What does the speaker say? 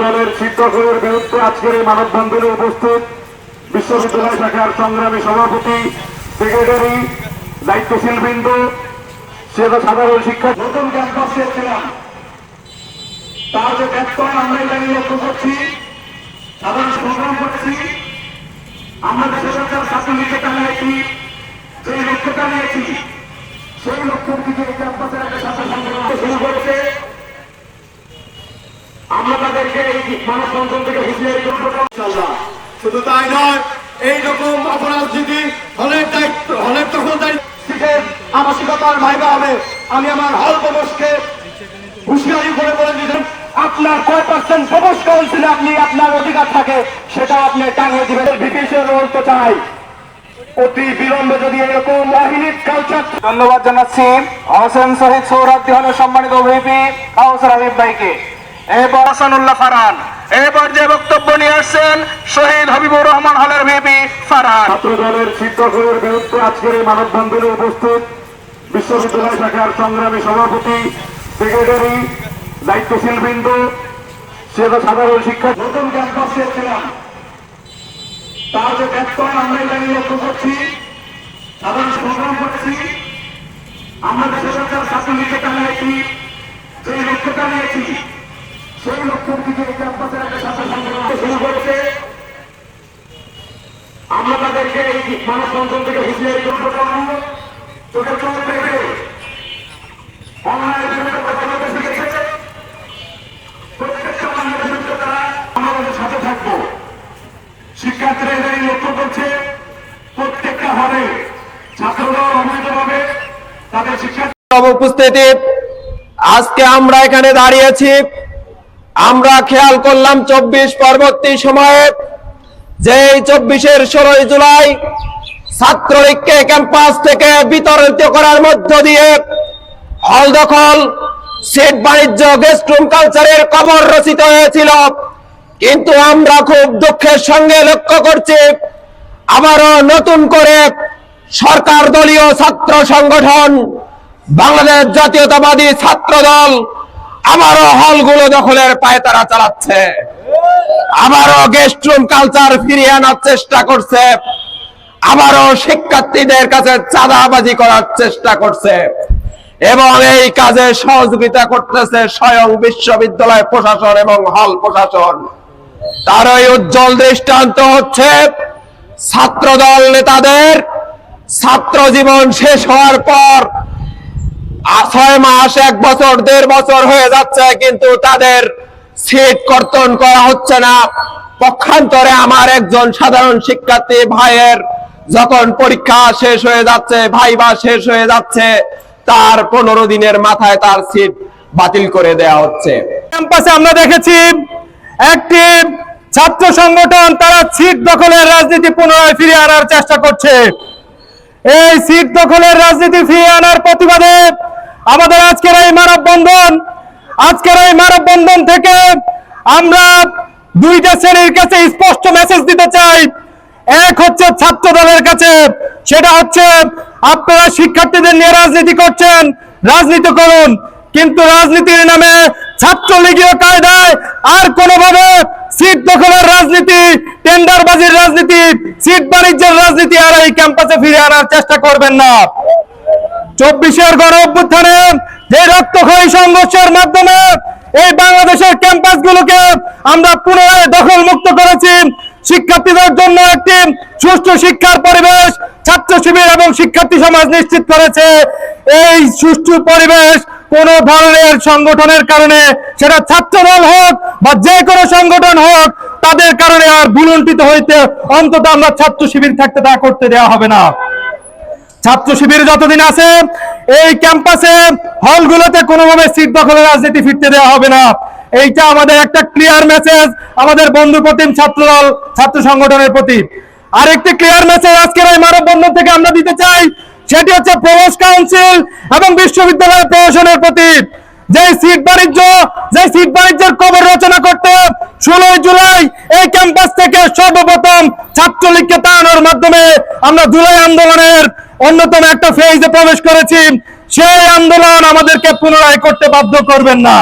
দলের শিক্ষকের বিরুদ্ধে আজকের এই মানববন্ধনে উপস্থিত বিশ্ববিদ্যালয় শাখার সংগ্রামী সভাপতি, সেক্রেটারি, দায়িত্বশীল বৃন্দ, সাধারণ শিক্ষা। নতুন ক্যাম্পাসে ছিলাম, তার যে ব্যত্যয় আমরা এটা নিয়ে লক্ষ্য করছি, সাধারণ সংগ্রাম করছি। আমরা দেশের ছাত্রলীগকে টানিয়েছি, যে লক্ষ্যটা নিয়েছি সেই লক্ষ্যের দিকে ক্যাম্পাসের একটা ছাত্র সংগ্রাম শুরু করেছে। আমরা তাদেরকে এই মানববন্ধন থেকে হুঁশিয়ারি করবো। শুধু তাই নয়, এইরকম অপরাধ যদি হলের তখন আবাসিকতার ভাইবা হবে, আমি আমার হল প্রবেশকে হুঁশিয়ারি করে বলে দিতেন, আপনার কয় % প্রবেশ কাউন্সিলে আপনি আপনার অধিকার থাকে সেটা আপনি টাঙিয়ে দিবেন। ব্রিটিশের রোল তো চাই, অতি বিলম্বে যদি এরকম অহিনিক কালচার। ধন্যবাদ জানাচ্ছি হোসেন শহীদ সৌরাব্দী হলের সম্মানিত ভিপি কাউসার হাবিব ভাইকে। এরপর হাসানুল্লাহ ফারহান। এরপর যে বক্তব্য নিয়ে আসছেন শহীদ হাবিবুর রহমান হলের ভিপি ফারহান। ছাত্র দলের শিক্ষকের বিরুদ্ধে আজকের এই মানববন্ধনে উপস্থিত বিশ্ববিদ্যালয় শাখার সংগ্রামী সভাপতি, সেক্রেটারি, দায়িত্বশীল বৃন্দ, সাধারণ শিক্ষা। নতুন ক্যাম্পাসে ছিলাম, তার যে ব্যত্যয় আমরা এটা নিয়ে লক্ষ্য করছি, সাধারণ সংগ্রাম করছি। আমরা দেশের ছাত্রলীগকে টানিয়েছি, যে লক্ষ্যটা নিয়েছি সেই লক্ষ্যের দিকে ক্যাম্পাসের একটা ছাত্র সংগ্রাম শুরু করেছে। আমরা তাদেরকে এই মানববন্ধন থেকে হুঁশিয়ারি করবো, চোখে চোখ রেখে অন্যায়ের বিরুদ্ধে কথা বলতে শিখেছে। প্রত্যেকটা অন্যায়ের বিরুদ্ধে তারা আমাদের সাথে থাকবো। শিক্ষার্থীরা এদের লক্ষ্য করছে, প্রত্যেকটা হবে ছাত্রদল অবৈধভাবে তাদের শিক্ষার্থী উপস্থিতি। আজকে আমরা এখানে দাঁড়িয়েছি, আমরা খেয়াল করলাম 24 পরবর্তী সময়ে যে 24-এর 16 জুলাই ছাত্রলীগকে ক্যাম্পাস থেকে বিতাড়িত করার মধ্য দিয়ে হল দখল, সিট বাণিজ্য, গেস্ট রুম কালচারের কবর রচিত হয়েছিল। কিন্তু আমরা খুব দুঃখের সঙ্গে লক্ষ্য করছি আবারও নতুন করে সরকার দলীয় ছাত্র সংগঠন বাংলাদেশ জাতীয়তাবাদী ছাত্র দল আবারও হলগুলো দখলের পায়তারা চালাচ্ছে, আবারও গেস্ট রুম কালচার ফিরিয়ে আনার চেষ্টা করছে, আবারও শিক্ষার্থীদের কাছে চাঁদাবাজি করার চেষ্টা করছে এবং এই কাজে সহযোগিতা করতেছে স্বয়ং বিশ্ববিদ্যালয় প্রশাসন এবং হল প্রশাসন। তার ওই উজ্জ্বল দৃষ্টান্ত হচ্ছে ছাত্রদল নেতাদের ছাত্র জীবন শেষ হওয়ার পর 6 মাস, 1 বছর, 1.5 বছর হয়ে যাচ্ছে, কিন্তু তাদের সিট কর্তন করা হচ্ছে না। পক্ষান্তরে আমার একজন সাধারণ শিক্ষার্থী ভাইয়ের যখন পরীক্ষা শেষ হয়ে যাচ্ছে, ভাইবা শেষ হয়ে যাচ্ছে, তার 15 দিনের মাথায় তার সিট বাতিল করে দেয়া হচ্ছে। ক্যাম্পাসে আমরা দেখেছি একটি ছাত্র সংগঠন তারা সিট দখলের রাজনীতি পুনরায় ফিরিয়ে আনার চেষ্টা করছে। এই সিট দখলের রাজনীতি ফিরিয়ে আনার প্রতিবাদে আমাদের আজকের এই মানববন্ধন থেকে আমরা 2টা শ্রেণীর কাছে স্পষ্ট মেসেজ দিতে চাই। এক হচ্ছে ছাত্র দলের কাছে, সেটা হচ্ছে আপনারা শিক্ষার্থীদের নিয়ে রাজনীতি করছেন, রাজনীতি করুন, কিন্তু রাজনীতির নামে ছাত্রলীগীয় কায়দায় আর কোনোভাবে সিট দখলের রাজনীতি, টেন্ডারবাজির রাজনীতি, সিট বাণিজ্যের রাজনীতি আর এই ক্যাম্পাসে ফিরে আনার চেষ্টা করবেন না। 24-এর গণ অভ্যুত্থানে যে রক্তক্ষয়ী সংঘর্ষের মাধ্যমে এই বাংলাদেশের ক্যাম্পাসগুলোকে আমরা পুনরায় দখল মুক্ত করেছি, শিক্ষার্থীদের জন্য একটি সুষ্ঠু শিক্ষার পরিবেশ ছাত্র শিবির এবং শিক্ষার্থী সমাজ নিশ্চিত করেছে। এই সুষ্ঠু পরিবেশ কোন ধরনের সংগঠনের কারণে, সেটা ছাত্রদল হোক বা যে কোনো সংগঠন হোক, তাদের কারণে আর ভুলুণ্ঠিত হইতে অন্তত আমরা ছাত্র শিবির থাকতে তা করতে দেওয়া হবে না। ছাত্র শিবির যতদিন আছে এই ক্যাম্পাসে হলগুলোতে কোনোভাবে সিট দখলের রাজনীতি ফিরতে দেওয়া হবে না। এইটা আমাদের একটা ক্লিয়ার মেসেজ আমাদের বন্ধুপ্রতিম ছাত্রদল, ছাত্র সংগঠনের প্রতি। আরেকটি ক্লিয়ার মেসেজ আজকের এই মানববন্ধন থেকে আমরা দিতে চাই, সেটি হচ্ছে প্রভোস্ট কাউন্সিল এবং বিশ্ববিদ্যালয় প্রশাসনের প্রতি। যে সিট বাণিজ্যের কবর রচনা করতে 16 জুলাই এই ক্যাম্পাস থেকে সর্বপ্রথম ছাত্রলীগকে তাড়ানোর মাধ্যমে আমরা জুলাই আন্দোলনের অন্যতম একটা ফেজে প্রবেশ করেছি। সেই আন্দোলন আমাদেরকে পুনরায় করতে বাধ্য করবেন না।